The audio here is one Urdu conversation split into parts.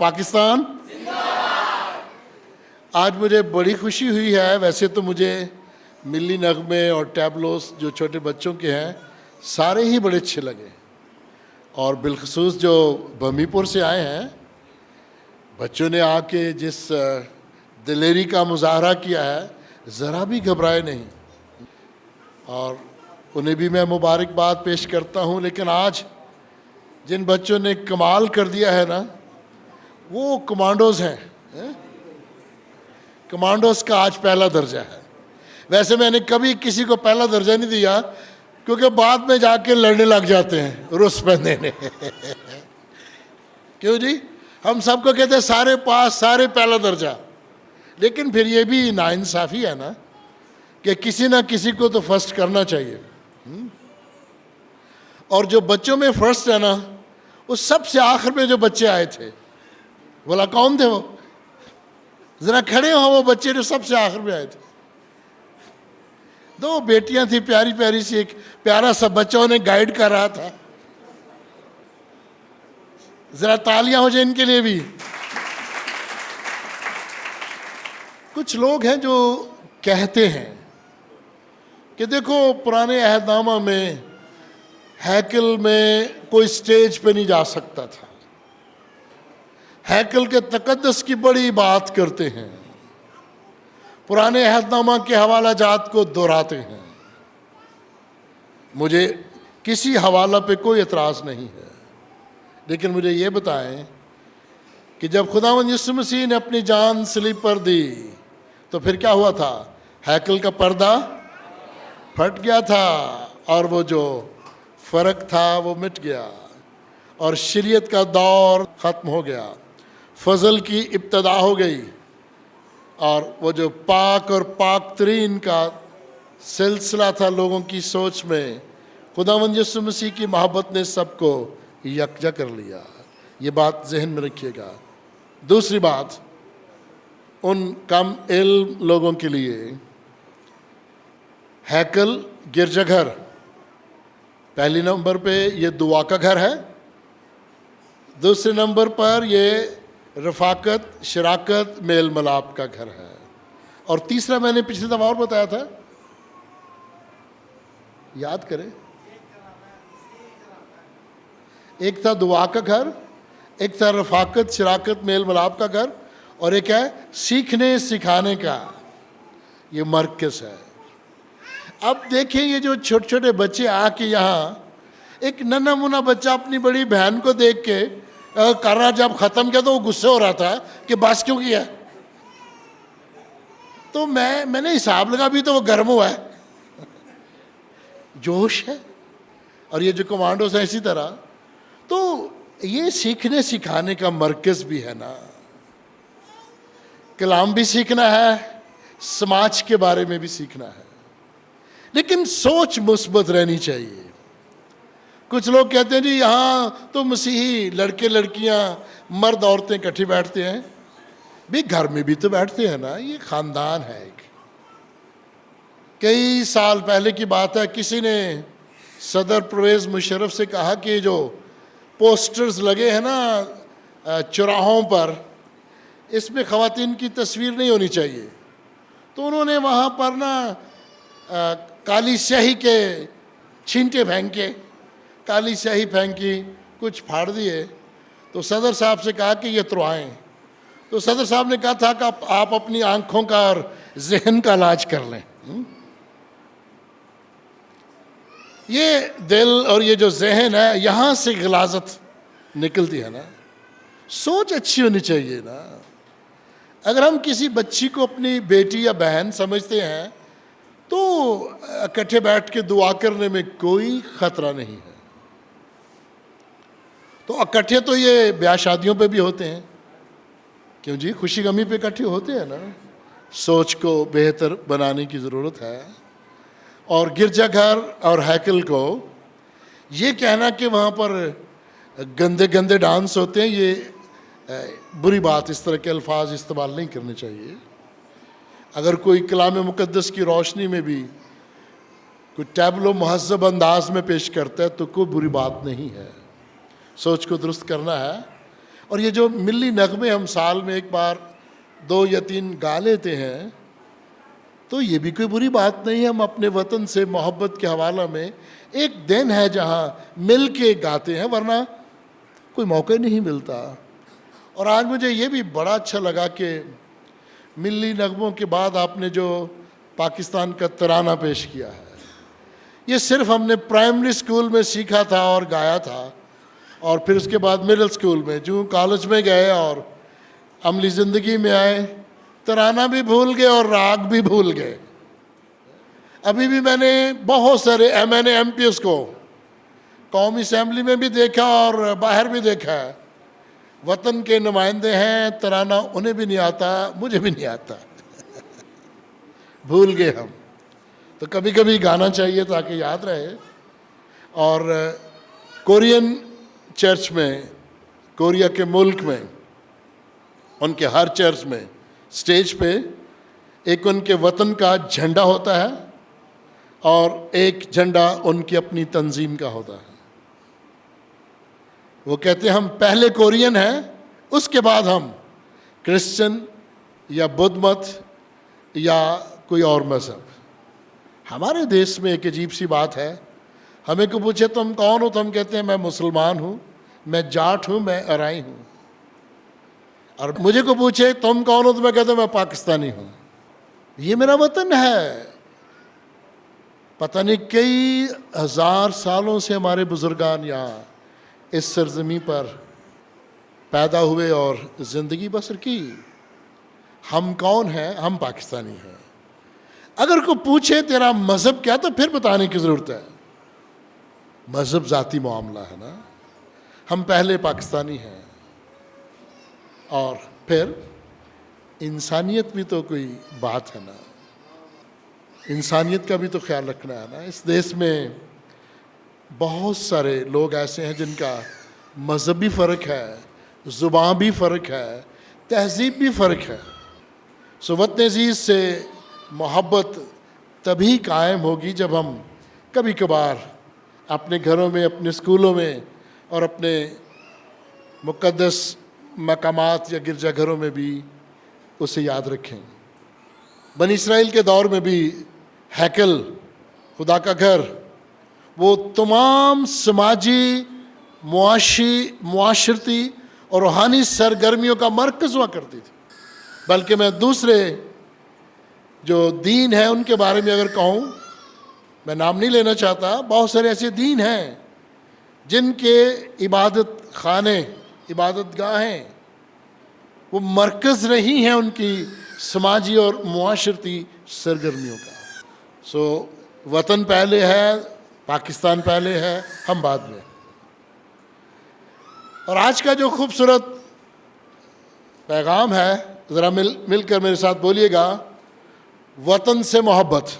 پاکستان آج مجھے بڑی خوشی ہوئی ہے. ویسے تو مجھے ملی نغمے اور ٹیبلوز جو چھوٹے بچوں کے ہیں سارے ہی بڑے اچھے لگے, اور بالخصوص جو بھمی پور سے آئے ہیں بچوں نے آ کے جس دلیری کا مظاہرہ کیا ہے ذرا بھی گھبرائے نہیں, اور انہیں بھی میں مبارکباد پیش کرتا ہوں. لیکن آج جن بچوں نے کمال کر دیا ہے نا وہ کمانڈوز ہیں. کمانڈوز کا آج پہلا درجہ ہے. ویسے میں نے کبھی کسی کو پہلا درجہ نہیں دیا کیونکہ بعد میں جا کے لڑنے لگ جاتے ہیں رس بندے نے. کیوں جی, ہم سب کو کہتے ہیں سارے پاس سارے پہلا درجہ, لیکن پھر یہ بھی ناانصافی ہے نا کہ کسی نہ کسی کو تو فرسٹ کرنا چاہیے. اور جو بچوں میں فرسٹ ہے نا وہ سب سے آخر میں جو بچے آئے تھے بولا کون تھے وہ, ذرا کھڑے ہو, وہ بچے جو سب سے آخر میں آئے تھے. دو بیٹیاں تھیں پیاری پیاری سی, ایک پیارا سا بچہ انہیں گائیڈ کر رہا تھا. ذرا تالیاں ہو جائیں ان کے لیے بھی. کچھ لوگ ہیں جو کہتے ہیں کہ دیکھو پرانے عہد نامہ میں ہیکل میں کوئی سٹیج پہ نہیں جا سکتا تھا, ہیکل کے تقدس کی بڑی بات کرتے ہیں, پرانے عہد نامہ کے حوالہ جات کو دہراتے ہیں. مجھے کسی حوالہ پہ کوئی اعتراض نہیں ہے, لیکن مجھے یہ بتائیں کہ جب خداوند یسوع مسیح نے اپنی جان صلیب پر دی تو پھر کیا ہوا تھا؟ ہیکل کا پردہ پھٹ گیا تھا, اور وہ جو فرق تھا وہ مٹ گیا, اور شریعت کا دور ختم ہو گیا, فضل کی ابتدا ہو گئی, اور وہ جو پاک اور پاک ترین کا سلسلہ تھا لوگوں کی سوچ میں, خداوند یسوع مسیح کی محبت نے سب کو یکجا کر لیا. یہ بات ذہن میں رکھیے گا. دوسری بات, ان کم علم لوگوں کے لیے ہیکل گرجا گھر پہلی نمبر پہ یہ دعا کا گھر ہے, دوسرے نمبر پر یہ رفاقت شراکت میل ملاپ کا گھر ہے, اور تیسرا میں نے پچھلی دفعہ اور بتایا تھا, یاد کریں, ایک تھا دعا کا گھر, ایک تھا رفاقت شراکت میل ملاپ کا گھر, اور ایک ہے سیکھنے سکھانے کا یہ مرکز ہے. اب دیکھیں یہ جو چھوٹے چھوٹے بچے آ کے یہاں, ایک ننھا منھا بچہ اپنی بڑی بہن کو دیکھ کے کر رہا, جب ختم کیا تو وہ غصے ہو رہا تھا کہ بس کیوں کیا. تو میں نے حساب لگا بھی تو وہ گرم ہوا ہے, جوش ہے. اور یہ جو کمانڈوز ہیں اسی طرح, تو یہ سیکھنے سکھانے کا مرکز بھی ہے نا. کلام بھی سیکھنا ہے, سماج کے بارے میں بھی سیکھنا ہے, لیکن سوچ مثبت رہنی چاہیے. کچھ لوگ کہتے ہیں جی یہاں تو مسیحی لڑکے لڑکیاں مرد عورتیں اکٹھے بیٹھتے ہیں. بھی گھر میں بھی تو بیٹھتے ہیں نا, یہ خاندان ہے. ایک کئی سال پہلے کی بات ہے, کسی نے صدر پرویز مشرف سے کہا کہ جو پوسٹرز لگے ہیں نا چوراہوں پر, اس میں خواتین کی تصویر نہیں ہونی چاہیے. تو انہوں نے وہاں پر نا کالی سیاہی کے چھینٹے پھینکے, کالی سیاہی پھینکی, کچھ پھاڑ دیے. تو صدر صاحب سے کہا کہ یہ تروائیں. تو صدر صاحب نے کہا تھا کہ آپ اپنی آنکھوں کا اور ذہن کا علاج کر لیں. یہ دل اور یہ جو ذہن ہے یہاں سے غلاظت نکلتی ہے نا. سوچ اچھی ہونی چاہیے نا. اگر ہم کسی بچی کو اپنی بیٹی یا بہن سمجھتے ہیں تو اکٹھے بیٹھ کے دعا کرنے میں کوئی خطرہ نہیں ہے. تو اکٹھے تو یہ بیاہ شادیوں پہ بھی ہوتے ہیں, کیوں جی, خوشی غمی پہ اکٹھے ہوتے ہیں نا. سوچ کو بہتر بنانے کی ضرورت ہے. اور گرجا گھر اور ہیکل کو یہ کہنا کہ وہاں پر گندے گندے ڈانس ہوتے ہیں, یہ بری بات, اس طرح کے الفاظ استعمال نہیں کرنے چاہیے. اگر کوئی کلام مقدس کی روشنی میں بھی کوئی ٹیبلو مہذب انداز میں پیش کرتا ہے تو کوئی بری بات نہیں ہے. سوچ کو درست کرنا ہے. اور یہ جو ملی نغمے ہم سال میں ایک بار 2 یا 3 گا لیتے ہیں تو یہ بھی کوئی بری بات نہیں ہے. ہم اپنے وطن سے محبت کے حوالہ میں ایک دن ہے جہاں مل کے گاتے ہیں, ورنہ کوئی موقع نہیں ملتا. اور آج مجھے یہ بھی بڑا اچھا لگا کہ ملی نغموں کے بعد آپ نے جو پاکستان کا ترانہ پیش کیا ہے, یہ صرف ہم نے پرائمری اسکول میں سیکھا تھا اور گایا تھا, اور پھر اس کے بعد مڈل اسکول میں, جو کالج میں گئے اور عملی زندگی میں آئے, ترانہ بھی بھول گئے اور راگ بھی بھول گئے. ابھی بھی میں نے بہت سارے ایم پی اس کو قومی اسمبلی میں بھی دیکھا اور باہر بھی دیکھا ہے, وطن کے نمائندے ہیں, ترانہ انہیں بھی نہیں آتا, مجھے بھی نہیں آتا. بھول گئے ہم. تو کبھی کبھی گانا چاہیے تاکہ یاد رہے. اور کورین چرچ میں, کوریا کے ملک میں, ان کے ہر چرچ میں سٹیج پہ ایک ان کے وطن کا جھنڈا ہوتا ہے اور ایک جھنڈا ان کی اپنی تنظیم کا ہوتا ہے. وہ کہتے ہیں ہم پہلے کورین ہیں, اس کے بعد ہم کرسچن یا بدھ مت یا کوئی اور مذہب. ہمارے دیش میں ایک عجیب سی بات ہے, ہمیں کو پوچھے تم کون ہو تو ہم کہتے ہیں میں مسلمان ہوں, میں جاٹ ہوں, میں ارائی ہوں. اور مجھے کو پوچھے تم کون ہو تو میں کہتا ہوں میں پاکستانی ہوں. یہ میرا وطن ہے. پتہ نہیں کئی ہزار سالوں سے ہمارے بزرگان یہاں اس سرزمین پر پیدا ہوئے اور زندگی بسر کی. ہم کون ہیں؟ ہم پاکستانی ہیں. اگر کوئی پوچھے تیرا مذہب کیا تو پھر بتانے کی ضرورت ہے. مذہب ذاتی معاملہ ہے نا. ہم پہلے پاکستانی ہیں, اور پھر انسانیت بھی تو کوئی بات ہے نا. انسانیت کا بھی تو خیال رکھنا ہے نا. اس دیش میں بہت سارے لوگ ایسے ہیں جن کا مذہبی فرق ہے, زبان بھی فرق ہے, تہذیب بھی فرق ہے. سو وطن عزیز سے محبت تبھی قائم ہوگی جب ہم کبھی کبھار اپنے گھروں میں, اپنے اسکولوں میں اور اپنے مقدس مقامات یا گرجا گھروں میں بھی اسے یاد رکھیں. بنی اسرائیل کے دور میں بھی ہیکل, خدا کا گھر, وہ تمام سماجی, معاشرتی اور روحانی سرگرمیوں کا مرکز ہوا کرتی تھی. بلکہ میں دوسرے جو دین ہیں ان کے بارے میں اگر کہوں, میں نام نہیں لینا چاہتا, بہت سارے ایسے دین ہیں جن کے عبادت خانے, عبادت گاہیں وہ مرکز رہی ہیں ان کی سماجی اور معاشرتی سرگرمیوں کا. سو وطن پہلے ہے, پاکستان پہلے ہے, ہم بعد میں. اور آج کا جو خوبصورت پیغام ہے, ذرا مل کر میرے ساتھ بولیے گا, وطن سے محبت.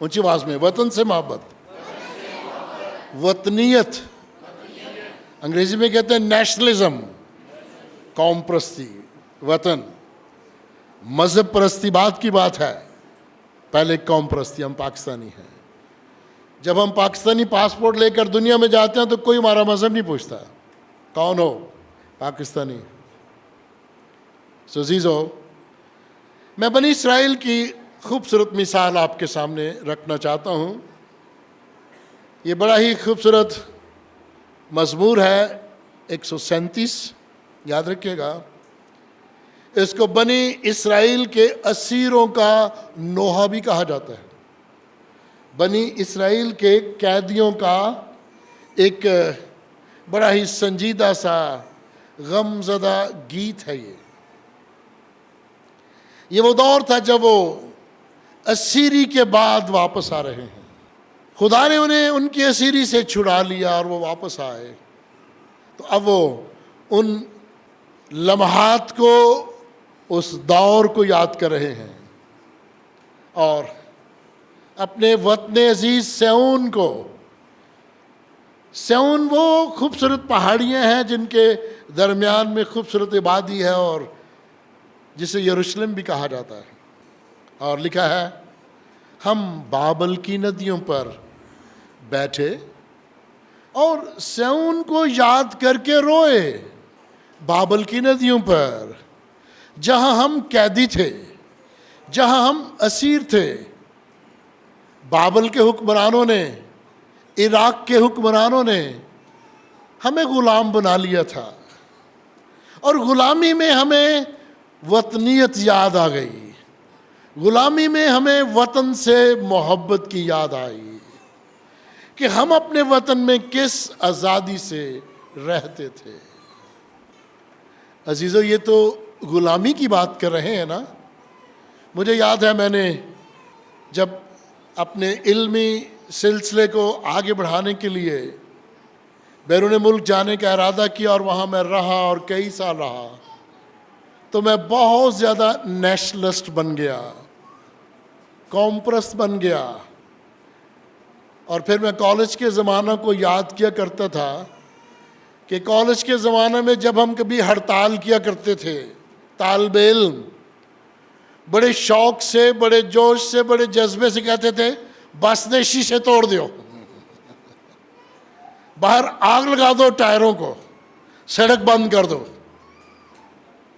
اونچی آواز میں, وطن سے محبت. وطنیت انگریزی میں کہتے ہیں نیشنلزم, قوم پرستی. وطن مذہب پرستی بات کی بات ہے, پہلے قوم پرستی. ہم پاکستانی ہیں. جب ہم پاکستانی پاسپورٹ لے کر دنیا میں جاتے ہیں تو کوئی ہمارا مذہب نہیں پوچھتا, کون ہو؟ پاکستانی. سو عزیزو, میں بنی اسرائیل کی خوبصورت مثال آپ کے سامنے رکھنا چاہتا ہوں. یہ بڑا ہی خوبصورت مزمور ہے, 137, یاد رکھیے گا. اس کو بنی اسرائیل کے اسیروں کا نوحہ بھی کہا جاتا ہے. بنی اسرائیل کے قیدیوں کا ایک بڑا ہی سنجیدہ سا غم زدہ گیت ہے. یہ وہ دور تھا جب وہ اسیری کے بعد واپس آ رہے ہیں. خدا نے انہیں ان کی اسیری سے چھڑا لیا اور وہ واپس آئے. تو اب وہ ان لمحات کو, اس دور کو یاد کر رہے ہیں اور اپنے وطن عزیز سیون کو. سیون وہ خوبصورت پہاڑیاں ہیں جن کے درمیان میں خوبصورت وادی ہے اور جسے یروشلم بھی کہا جاتا ہے. اور لکھا ہے, ہم بابل کی ندیوں پر بیٹھے, اور سیون کو یاد کر کے روئے بابل کی ندیوں پر، جہاں ہم قیدی تھے، جہاں ہم اسیر تھے۔ بابل کے حکمرانوں نے، عراق کے حکمرانوں نے ہمیں غلام بنا لیا تھا، اور غلامی میں ہمیں وطنیت یاد آ گئی، غلامی میں ہمیں وطن سے محبت کی یاد آئی کہ ہم اپنے وطن میں کس آزادی سے رہتے تھے۔ عزیزو، یہ تو غلامی کی بات کر رہے ہیں نا۔ مجھے یاد ہے میں نے جب اپنے علمی سلسلے کو آگے بڑھانے کے لیے بیرون ملک جانے کا ارادہ کیا اور وہاں میں رہا اور کئی سال رہا، تو میں بہت زیادہ نیشنلسٹ بن گیا، قوم پرست بن گیا۔ اور پھر میں کالج کے زمانہ کو یاد کیا کرتا تھا کہ کالج کے زمانے میں جب ہم کبھی ہڑتال کیا کرتے تھے، طالب علم بڑے شوق سے، بڑے جوش سے، بڑے جذبے سے کہتے تھے بس نے شیشے توڑ دیو، باہر آگ لگا دو، ٹائروں کو سڑک بند کر دو،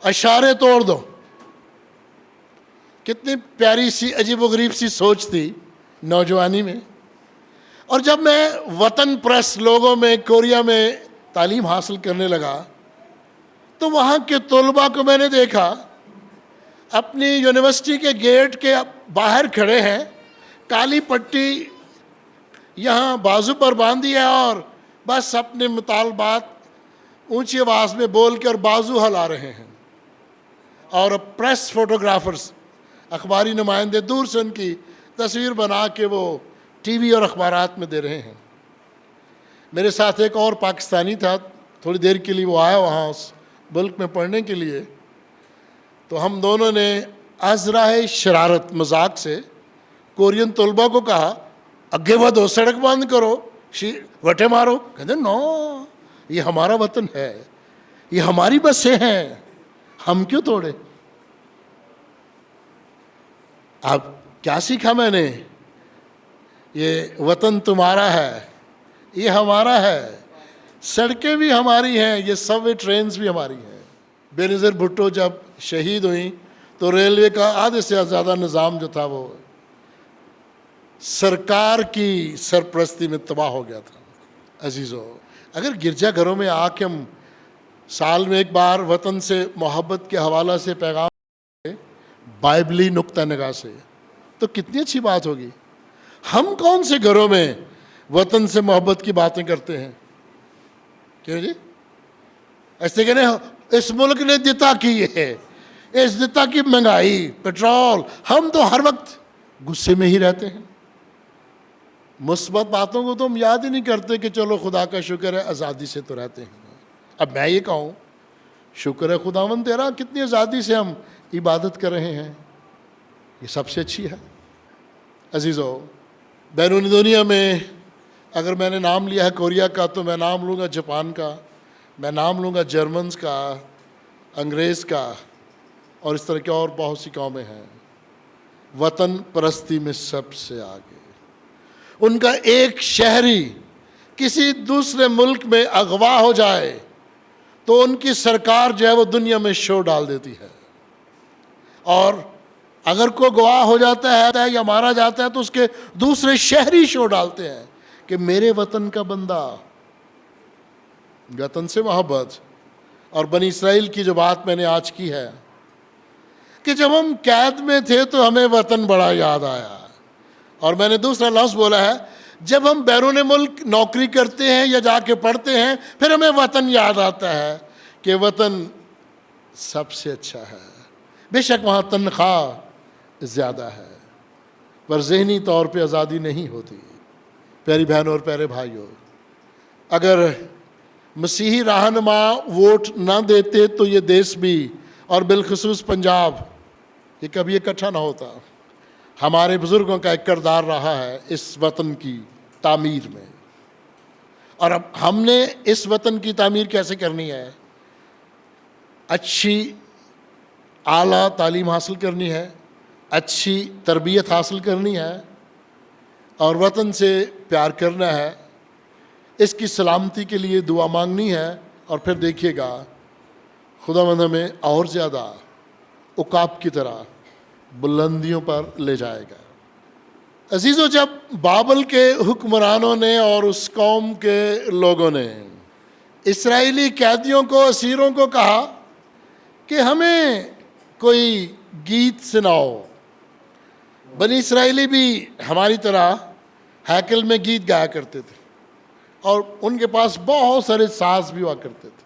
اشارے توڑ دو۔ کتنی پیاری سی عجیب و غریب سی سوچ تھی نوجوانی میں۔ اور جب میں وطن پرست لوگوں میں کوریا میں تعلیم حاصل کرنے لگا تو وہاں کے طلباء کو میں نے دیکھا اپنی یونیورسٹی کے گیٹ کے باہر کھڑے ہیں، کالی پٹی یہاں بازو پر باندھی ہے اور بس اپنے مطالبات اونچی آواز میں بول کے اور بازو ہلا رہے ہیں، اور پریس فوٹوگرافرز، اخباری نمائندے دور سے ان کی تصویر بنا کے وہ ٹی وی اور اخبارات میں دے رہے ہیں۔ میرے ساتھ ایک اور پاکستانی تھا، تھوڑی دیر کے لیے وہ آیا وہاں اس ملک میں پڑھنے کے لیے، تو ہم دونوں نے ازراہ شرارت مذاق سے کورین طلباء کو کہا اگے ودھو، سڑک بند کرو، وٹے مارو۔ کہتے نو، یہ ہمارا وطن ہے، یہ ہماری بسیں ہیں، ہم کیوں توڑے؟ اب کیا سیکھا میں نے؟ یہ وطن تمہارا ہے، یہ ہمارا ہے، سڑکیں بھی ہماری ہیں، یہ سب وے ٹرینز بھی ہماری ہیں۔ بے نظیر بھٹو جب شہید ہوئیں تو ریلوے کا آدھے سے زیادہ نظام جو تھا وہ سرکار کی سرپرستی میں تباہ ہو گیا تھا۔ عزیزو، اگر گرجا گھروں میں آ کے ہم سال میں ایک بار وطن سے محبت کے حوالہ سے پیغام بائبلی نقطہ نگاہ سے، تو کتنی اچھی بات ہوگی۔ ہم کون سے گھروں میں وطن سے محبت کی باتیں کرتے ہیں؟ کیوں جی؟ ایسے کہنے اس ملک نے دتا کی ہے، اس دتا کی مہنگائی، پیٹرول، ہم تو ہر وقت غصے میں ہی رہتے ہیں۔ مثبت باتوں کو تو ہم یاد ہی نہیں کرتے کہ چلو خدا کا شکر ہے آزادی سے تو رہتے ہیں۔ اب میں یہ کہوں شکر ہے خداوند تیرا، کتنی آزادی سے ہم عبادت کر رہے ہیں، یہ سب سے اچھی ہے۔ عزیزو، بیرونی دنیا میں اگر میں نے نام لیا ہے کوریا کا، تو میں نام لوں گا جاپان کا، میں نام لوں گا جرمنز کا، انگریز کا، اور اس طرح کی اور بہت سی قومیں ہیں وطن پرستی میں سب سے آگے۔ ان کا ایک شہری کسی دوسرے ملک میں اغوا ہو جائے تو ان کی سرکار جو ہے وہ دنیا میں شو ڈال دیتی ہے، اور اگر کوئی گواہ ہو جاتا ہے یا مارا جاتا ہے تو اس کے دوسرے شہری شو ڈالتے ہیں کہ میرے وطن کا بندہ، وطن سے محبت۔ اور بنی اسرائیل کی جو بات میں نے آج کی ہے کہ جب ہم قید میں تھے تو ہمیں وطن بڑا یاد آیا، اور میں نے دوسرا لفظ بولا ہے جب ہم بیرون ملک نوکری کرتے ہیں یا جا کے پڑھتے ہیں پھر ہمیں وطن یاد آتا ہے کہ وطن سب سے اچھا ہے۔ بے شک وہاں تنخواہ زیادہ ہے پر ذہنی طور پہ آزادی نہیں ہوتی۔ پیاری بہنوں اور پیارے بھائیوں، اگر مسیحی رہنما ووٹ نہ دیتے تو یہ دیش بھی، اور بالخصوص پنجاب، یہ کبھی اکٹھا نہ ہوتا۔ ہمارے بزرگوں کا ایک کردار رہا ہے اس وطن کی تعمیر میں، اور اب ہم نے اس وطن کی تعمیر کیسے کرنی ہے؟ اچھی اعلیٰ تعلیم حاصل کرنی ہے، اچھی تربیت حاصل کرنی ہے، اور وطن سے پیار کرنا ہے۔ اس کی سلامتی کے لیے دعا مانگنی ہے، اور پھر دیکھیے گا خداوند ہمیں اور زیادہ عقاب کی طرح بلندیوں پر لے جائے گا۔ عزیزو، جب بابل کے حکمرانوں نے اور اس قوم کے لوگوں نے اسرائیلی قیدیوں کو، اسیروں کو کہا کہ ہمیں کوئی گیت سناؤ، بنی اسرائیلی بھی ہماری طرح ہیکل میں گیت گایا کرتے تھے، اور ان کے پاس بہت سارے ساز بھی ہوا کرتے تھے،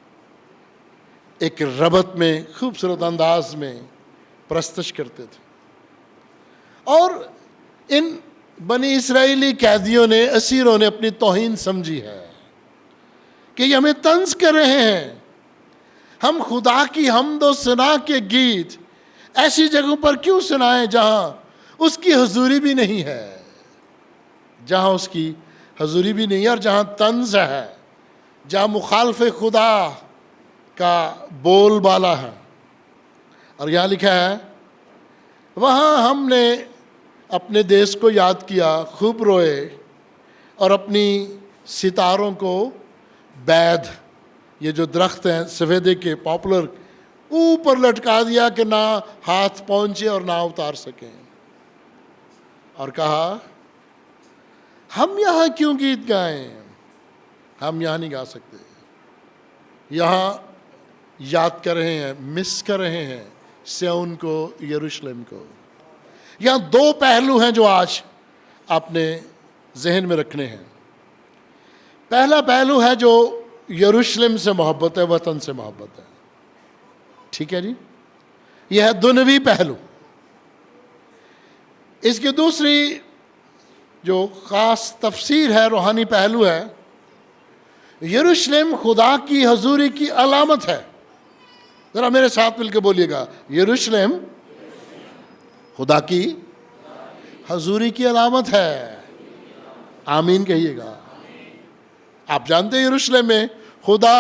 ایک ربط میں خوبصورت انداز میں پرستش کرتے تھے۔ اور ان بنی اسرائیلی قیدیوں نے، اسیروں نے اپنی توہین سمجھی ہے کہ یہ ہمیں طنز کر رہے ہیں، ہم خدا کی حمد و ثنا کے گیت ایسی جگہوں پر کیوں سنائیں جہاں اس کی حضوری بھی نہیں ہے، جہاں اس کی حضوری بھی نہیں ہے، اور جہاں طنز ہے، جہاں مخالف خدا کا بول بالا ہے۔ اور یہاں لکھا ہے، وہاں ہم نے اپنے دیس کو یاد کیا، خوب روئے، اور اپنی ستاروں کو بید، یہ جو درخت ہیں سفیدے کے پاپولر، اوپر لٹکا دیا کہ نہ ہاتھ پہنچے اور نہ اتار سکیں، اور کہا ہم یہاں کیوں گیت گائیں، ہم یہاں نہیں گا سکتے۔ یہاں یاد کر رہے ہیں، مس کر رہے ہیں سیون کو، یروشلم کو۔ یہاں دو پہلو ہیں جو آج آپ نے ذہن میں رکھنے ہیں۔ پہلا پہلو ہے جو یروشلم سے محبت ہے، وطن سے محبت ہے، ٹھیک ہے جی، یہ ہے دنیوی پہلو۔ اس کی دوسری جو خاص تفسیر ہے، روحانی پہلو ہے، یروشلم خدا کی حضوری کی علامت ہے۔ ذرا میرے ساتھ مل کے بولیے گا، یروشلم خدا کی حضوری کی علامت ہے۔ آمین کہیے گا۔ آپ جانتے ہیں یروشلم میں خدا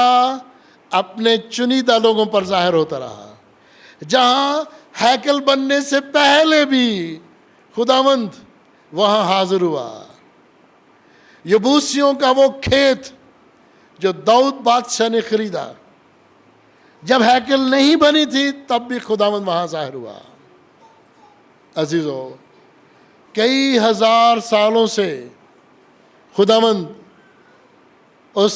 اپنے چنیدہ لوگوں پر ظاہر ہوتا رہا، جہاں ہیکل بننے سے پہلے بھی خداوند وہاں حاضر ہوا۔ یبوسیوں کا وہ کھیت جو داؤد بادشاہ نے خریدا، جب ہیکل نہیں بنی تھی تب بھی خداوند وہاں ظاہر ہوا۔ عزیزو، کئی ہزار سالوں سے خداوند اس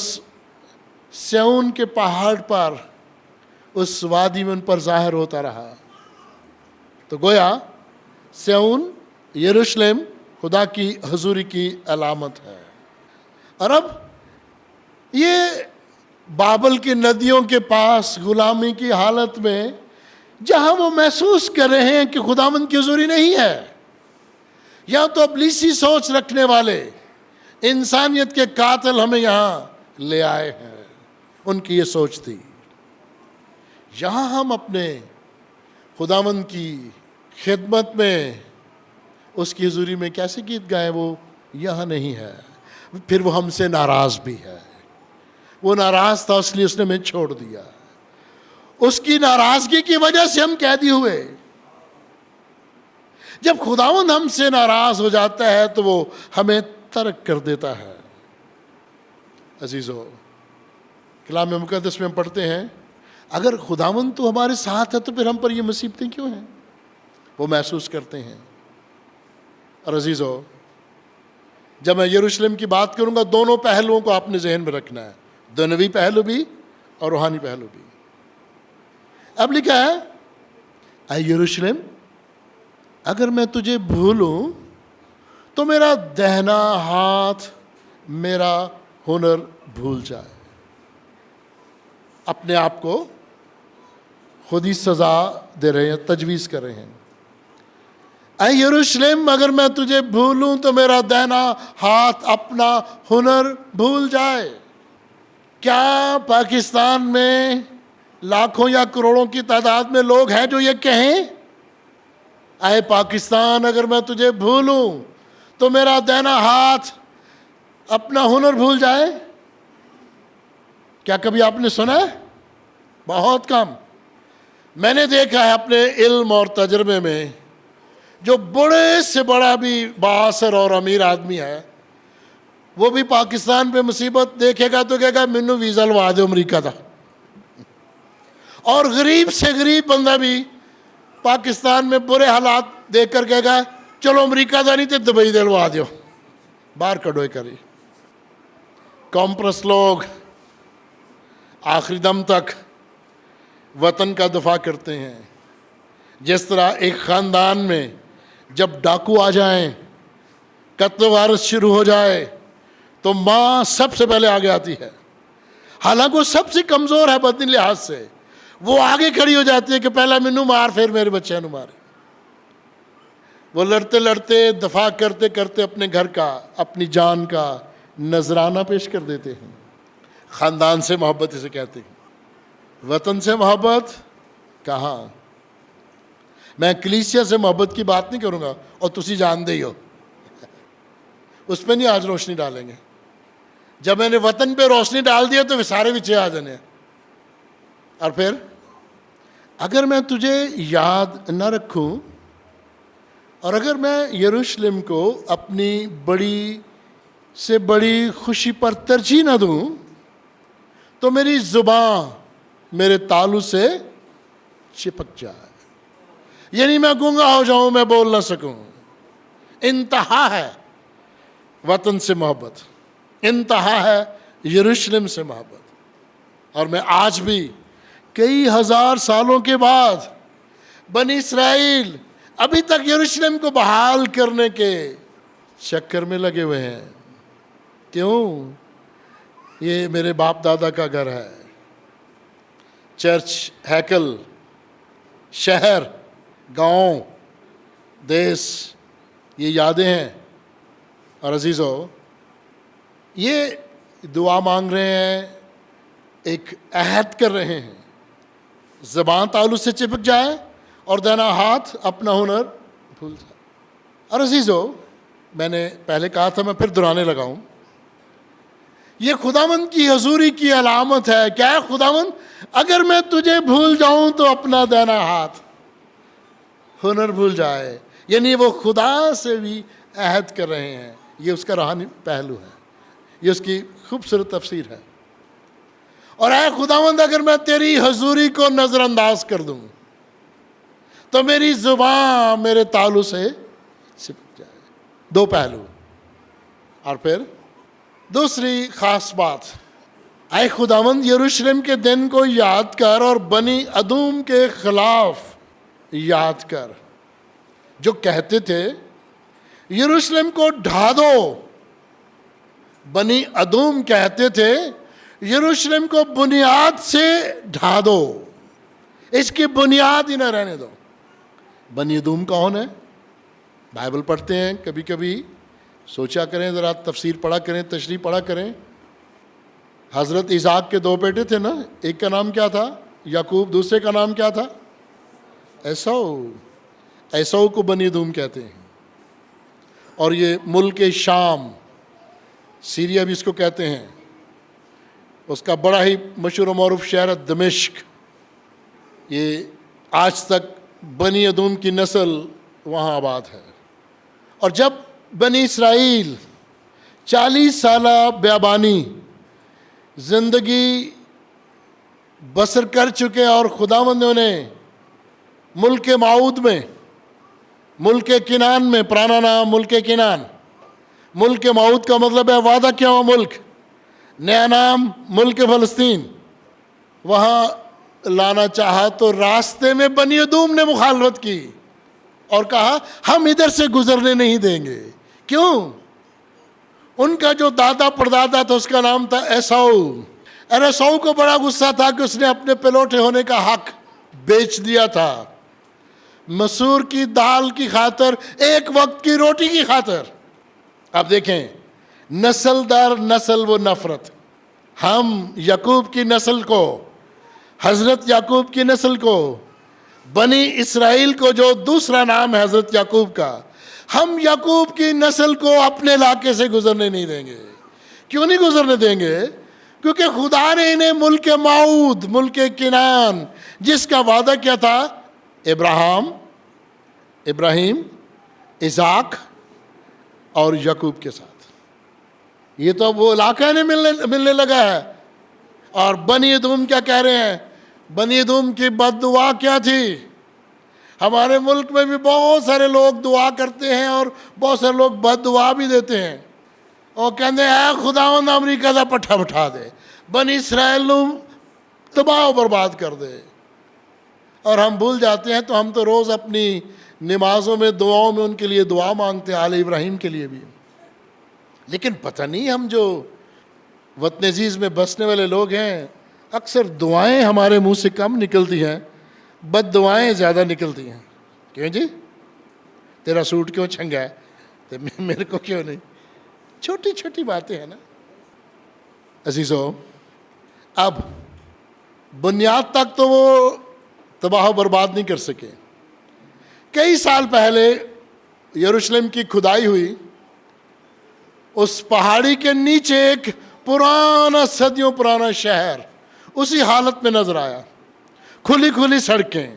سیون کے پہاڑ پر، اس وادی میں ان پر ظاہر ہوتا رہا۔ تو گویا سیون، یروشلم خدا کی حضوری کی علامت ہے۔ اور اب یہ بابل کی ندیوں کے پاس غلامی کی حالت میں، جہاں وہ محسوس کر رہے ہیں کہ خداوند کی حضوری نہیں ہے، یا تو ابلیسی سوچ رکھنے والے، انسانیت کے قاتل ہمیں یہاں لے آئے ہیں، ان کی یہ سوچ تھی۔ یہاں ہم اپنے خداوند کی خدمت میں، اس کی حضوری میں کیسے گیت گائیں، وہ یہاں نہیں ہے۔ پھر وہ ہم سے ناراض بھی ہے، وہ ناراض تھا اس لیے اس نے ہمیں چھوڑ دیا، اس کی ناراضگی کی وجہ سے ہم قیدی ہوئے۔ جب خداوند ہم سے ناراض ہو جاتا ہے تو وہ ہمیں ترک کر دیتا ہے۔ عزیزو، کلام مقدس میں ہم پڑھتے ہیں، اگر خداوند تو ہمارے ساتھ ہے تو پھر ہم پر یہ مصیبتیں کیوں ہیں؟ وہ محسوس کرتے ہیں۔ اور عزیزو، جب میں یروشلم کی بات کروں گا، دونوں پہلوؤں کو آپ نے ذہن میں رکھنا ہے، دنیوی پہلو بھی اور روحانی پہلو بھی۔ اب لکھا ہے، اے یروشلم، اگر میں تجھے بھولوں تو میرا دہنا ہاتھ، میرا ہنر بھول جائے۔ اپنے آپ کو خود ہی سزا دے رہے ہیں، تجویز کر رہے ہیں۔ اے یروشلم، اگر میں تجھے بھولوں تو میرا دہنا ہاتھ اپنا ہنر بھول جائے۔ کیا پاکستان میں لاکھوں یا کروڑوں کی تعداد میں لوگ ہیں جو یہ کہیں، اے پاکستان، اگر میں تجھے بھولوں تو میرا دہنا ہاتھ اپنا ہنر بھول جائے؟ کیا کبھی آپ نے سنا ہے؟ بہت کم۔ میں نے دیکھا ہے اپنے علم اور تجربے میں، جو بڑے سے بڑا بھی بااثر اور امیر آدمی ہے، وہ بھی پاکستان پہ مصیبت دیکھے گا تو کہے گا مینوں ویزا لوا دو امریکہ دا. اور غریب سے غریب بندہ بھی پاکستان میں برے حالات دیکھ کر کہے گا چلو امریکہ دا نہیں تے دبئی دے لوا دیو، باہر کڈوئے کری. کمپرس لوگ آخری دم تک وطن کا دفاع کرتے ہیں. جس طرح ایک خاندان میں جب ڈاکو آ جائیں، قتل و غارت شروع ہو جائے تو ماں سب سے پہلے آگے آتی ہے، حالانکہ وہ سب سے کمزور ہے بدنی لحاظ سے. وہ آگے کھڑی ہو جاتی ہے کہ پہلا مینوں مار پھر میرے بچے نوں مارے. وہ لڑتے لڑتے دفاع کرتے کرتے اپنے گھر کا، اپنی جان کا نذرانہ پیش کر دیتے ہیں. خاندان سے محبت اسے کہتے ہیں. وطن سے محبت کہاں؟ میں کلیسیا سے محبت کی بات نہیں کروں گا، اور تسی جان دے ہی ہو، اس پہ نہیں آج روشنی ڈالیں گے. جب میں نے وطن پہ روشنی ڈال دیا تو سارے پیچھے آ جانے ہیں. اور پھر اگر میں تجھے یاد نہ رکھوں اور اگر میں یروشلم کو اپنی بڑی سے بڑی خوشی پر ترجیح نہ دوں تو میری زبان میرے تالو سے چپک جائے، یعنی میں گونگا ہو جاؤں، میں بول نہ سکوں. انتہا ہے وطن سے محبت، انتہا ہے یروشلم سے محبت. اور میں آج بھی کئی ہزار سالوں کے بعد بنی اسرائیل ابھی تک یروشلم کو بحال کرنے کے چکر میں لگے ہوئے ہیں. کیوں؟ یہ میرے باپ دادا کا گھر ہے. چرچ، ہیکل، شہر، گاؤں، دیس، یہ یادیں ہیں. اور عزیزو، یہ دعا مانگ رہے ہیں، ایک عہد کر رہے ہیں. زبان تالو سے چپک جائے اور دائنا ہاتھ اپنا ہنر بھول جائے. اور عزیزو، میں نے پہلے کہا تھا، میں پھر دہرانے لگا ہوں، یہ خداوند کی حضوری کی علامت ہے. کیا ہے خداوند؟ اگر میں تجھے بھول جاؤں تو اپنا دائنا ہاتھ ہنر بھول جائے. یعنی وہ خدا سے بھی عہد کر رہے ہیں. یہ اس کا روحانی پہلو ہے، یہ اس کی خوبصورت تفسیر ہے. اور اے خداوند، اگر میں تیری حضوری کو نظر انداز کر دوں تو میری زبان میرے تالو سے چپک جائے. دو پہلو. اور پھر دوسری خاص بات، اے خداوند یروشلم کے دن کو یاد کر اور بنی ادوم کے خلاف یاد کر، جو کہتے تھے یروشلم کو ڈھا دو. بنی ادوم کہتے تھے یروشلم کو بنیاد سے ڈھا دو، اس کی بنیاد ہی نہ رہنے دو. بنی ادوم کون ہے؟ بائبل پڑھتے ہیں کبھی کبھی، سوچا کریں، ذرا تفسیر پڑھا کریں، تشریح پڑھا کریں. حضرت اسحاق کے دو بیٹے تھے نا، ایک کا نام کیا تھا؟ یعقوب. دوسرے کا نام کیا تھا؟ ایساؤ. ایساؤ کو بنی ادوم کہتے ہیں. اور یہ ملک شام، سیریا بھی اس کو کہتے ہیں. اس کا بڑا ہی مشہور و معروف شہر دمشق. یہ آج تک بنی ادوم کی نسل وہاں آباد ہے. اور جب بنی اسرائیل 40 سالہ بیابانی زندگی بسر کر چکے اور خداوند نے انہیں ملک معود میں، ملک کنان میں، پرانا نام ملک کنان، ملک معود کا مطلب ہے وعدہ کیا ہوا ملک، نیا نام ملک فلسطین، وہاں لانا چاہا تو راستے میں بنی ادوم نے مخالفت کی اور کہا ہم ادھر سے گزرنے نہیں دیں گے. کیوں؟ ان کا جو دادا پردادا تھا اس کا نام تھا ایساؤ. ایساؤ کو بڑا غصہ تھا کہ اس نے اپنے پلوٹے ہونے کا حق بیچ دیا تھا، مسور کی دال کی خاطر، ایک وقت کی روٹی کی خاطر. اب دیکھیں، نسل در نسل وہ نفرت. ہم یعقوب کی نسل کو، حضرت یعقوب کی نسل کو، بنی اسرائیل کو جو دوسرا نام ہے حضرت یعقوب کا، ہم یعقوب کی نسل کو اپنے علاقے سے گزرنے نہیں دیں گے. کیوں نہیں گزرنے دیں گے؟ کیونکہ خدا نے انہیں ملک معود، ملک کنان، جس کا وعدہ کیا تھا ابراہیم، اسحاق اور یعقوب کے ساتھ. یہ تو اب وہ علاقہ نہیں ملنے لگا ہے. اور بنی ادوم کیا کہہ رہے ہیں؟ بنی ادوم کی بد دعا کیا تھی؟ ہمارے ملک میں بھی بہت سارے لوگ دعا کرتے ہیں اور بہت سارے لوگ بد دعا بھی دیتے ہیں اور کہتے ہیں اے خداوند امریکہ دا پٹھا بٹھا دے، بنی اسرائیل نو تباہ و برباد کر دے. اور ہم بھول جاتے ہیں تو ہم تو روز اپنی نمازوں میں دعاؤں میں ان کے لیے دعا مانگتے ہیں، آل ابراہیم کے لیے بھی. لیکن پتہ نہیں ہم جو وطن عزیز میں بسنے والے لوگ ہیں، اکثر دعائیں ہمارے منہ سے کم نکلتی ہیں، بد دعائیں زیادہ نکلتی ہیں. کیوں جی؟ تیرا سوٹ کیوں چھنگا ہے؟ تو میرے کو کیوں نہیں؟ چھوٹی چھوٹی باتیں ہیں نا. عزیزو، اب بنیاد تک تو وہ تباہ و برباد نہیں کر سکے. کئی سال پہلے یروشلم کی کھدائی ہوئی، اس پہاڑی کے نیچے ایک پرانا صدیوں پرانا شہر اسی حالت میں نظر آیا. کھلی کھلی سڑکیں،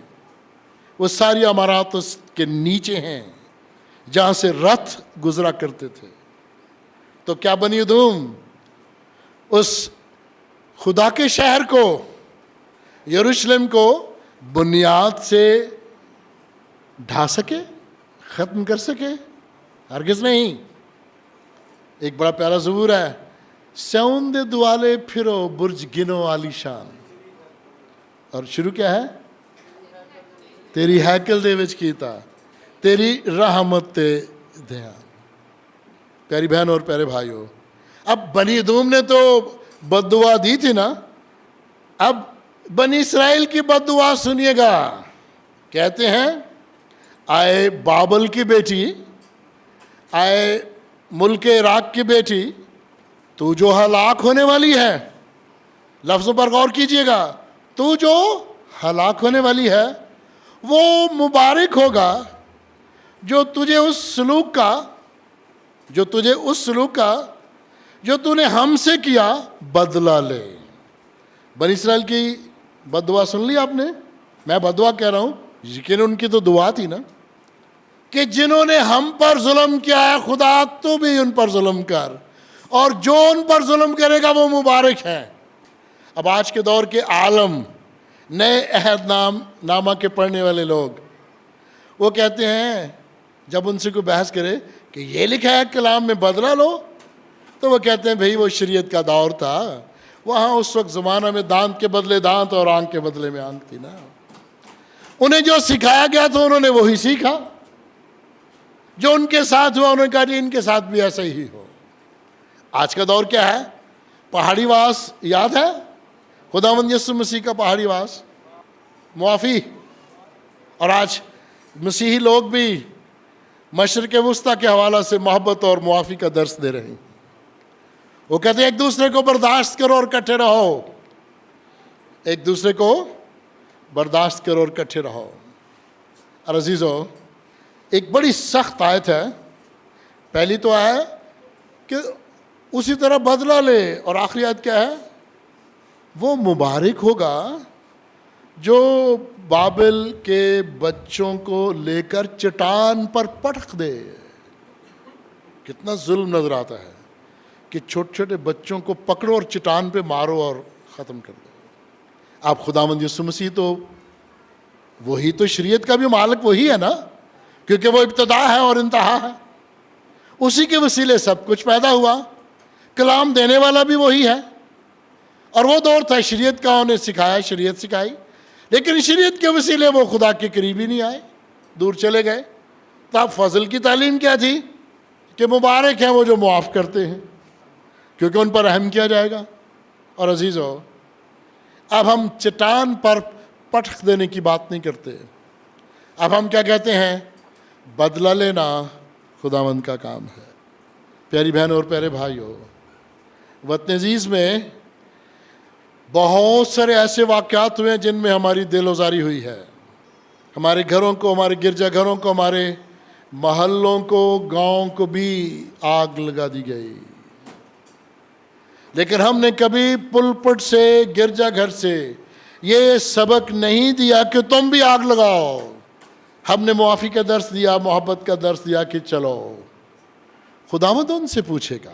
وہ ساری عمارات اس کے نیچے ہیں جہاں سے رتھ گزرا کرتے تھے. تو کیا بنی ادوم اس خدا کے شہر کو، یروشلم کو بنیاد سے ڈھا سکے، ختم کر سکے؟ ہرگز نہیں. ایک بڑا پیارا زبور ہے، سیون دے دوالے پھرو برج گنو عالی شان. اور شروع کیا ہے؟ تیری ہیکل دے وچ کیتا، تیری رحمت تے دھیان. پیاری بہن اور پیارے بھائیو، اب بنی ادوم نے تو بد دعا دی تھی نا، اب بنی اسرائیل کی بد دعا سنیے گا. کہتے ہیں آئے بابل کی بیٹی، آئے ملک عراق کی بیٹی، تو جو ہلاک ہونے والی ہے. لفظوں پر غور کیجئے گا. تو جو ہلاک ہونے والی ہے وہ مبارک ہوگا جو تجھے اس سلوک کا جو تو نے ہم سے کیا بدلہ لے. بنی اسرائیل کی بد دعا سن لی آپ نے؟ میں بد دعا کہہ رہا ہوں، لیکن ان کی تو دعا تھی نا کہ جنہوں نے ہم پر ظلم کیا ہے خدا تو بھی ان پر ظلم کر، اور جو ان پر ظلم کرے گا وہ مبارک ہے. اب آج کے دور کے عالم، نئے عہد نامہ کے پڑھنے والے لوگ، وہ کہتے ہیں جب ان سے کوئی بحث کرے کہ یہ لکھا ہے کلام میں بدلہ لو، تو وہ کہتے ہیں بھئی وہ شریعت کا دور تھا، وہاں اس وقت زمانہ میں دانت کے بدلے دانت اور آنکھ کے بدلے میں آنکھ تھی نا. انہیں جو سکھایا گیا تھا انہوں نے وہی سیکھا، جو ان کے ساتھ ہوا انہوں نے کہا ان کے ساتھ بھی ایسا ہی ہو. آج کا دور کیا ہے؟ پہاڑی واس یاد ہے؟ خداوند یسوع مسیح کا پہاڑی واس، معافی. اور آج مسیحی لوگ بھی مشرق وسطیٰ کے حوالہ سے محبت اور معافی کا درس دے رہے ہیں. وہ کہتے ہیں ایک دوسرے کو برداشت کرو اور کٹھے رہو، ایک دوسرے کو برداشت کرو اور کٹھے رہو. اور عزیزو، ایک بڑی سخت آیت ہے. پہلی تو ہے کہ اسی طرح بدلہ لے، اور آخری آیت کیا ہے؟ وہ مبارک ہوگا جو بابل کے بچوں کو لے کر چٹان پر پٹک دے. کتنا ظلم نظر آتا ہے کہ چھوٹے چھوٹے بچوں کو پکڑو اور چٹان پہ مارو اور ختم کر دو. آپ خداوند یسوع مسیح تو وہی تو شریعت کا بھی مالک وہی ہے نا، کیونکہ وہ ابتدا ہے اور انتہا ہے. اسی کے وسیلے سب کچھ پیدا ہوا. کلام دینے والا بھی وہی ہے. اور وہ دور تھا شریعت کا، انہیں سکھایا، شریعت سکھائی، لیکن شریعت کے وسیلے وہ خدا کے قریب ہی نہیں آئے، دور چلے گئے. تو اب فضل کی تعلیم کیا تھی؟ کہ مبارک ہیں وہ جو معاف کرتے ہیں، کیونکہ ان پر رحم کیا جائے گا. اور عزیزو، اب ہم چٹان پر پٹخ دینے کی بات نہیں کرتے. اب ہم کیا کہتے ہیں؟ بدلہ لینا خداوند کا کام ہے. پیاری بہن اور پیارے بھائیو، وطن عزیز میں بہت سارے ایسے واقعات ہوئے ہیں جن میں ہماری دل آزاری ہوئی ہے. ہمارے گھروں کو، ہمارے گرجا گھروں کو، ہمارے محلوں کو، گاؤں کو بھی آگ لگا دی گئی. لیکن ہم نے کبھی پلپٹ سے، گرجا گھر سے یہ سبق نہیں دیا کہ تم بھی آگ لگاؤ. ہم نے معافی کا درس دیا، محبت کا درس دیا کہ چلو خداوند ان سے پوچھے گا.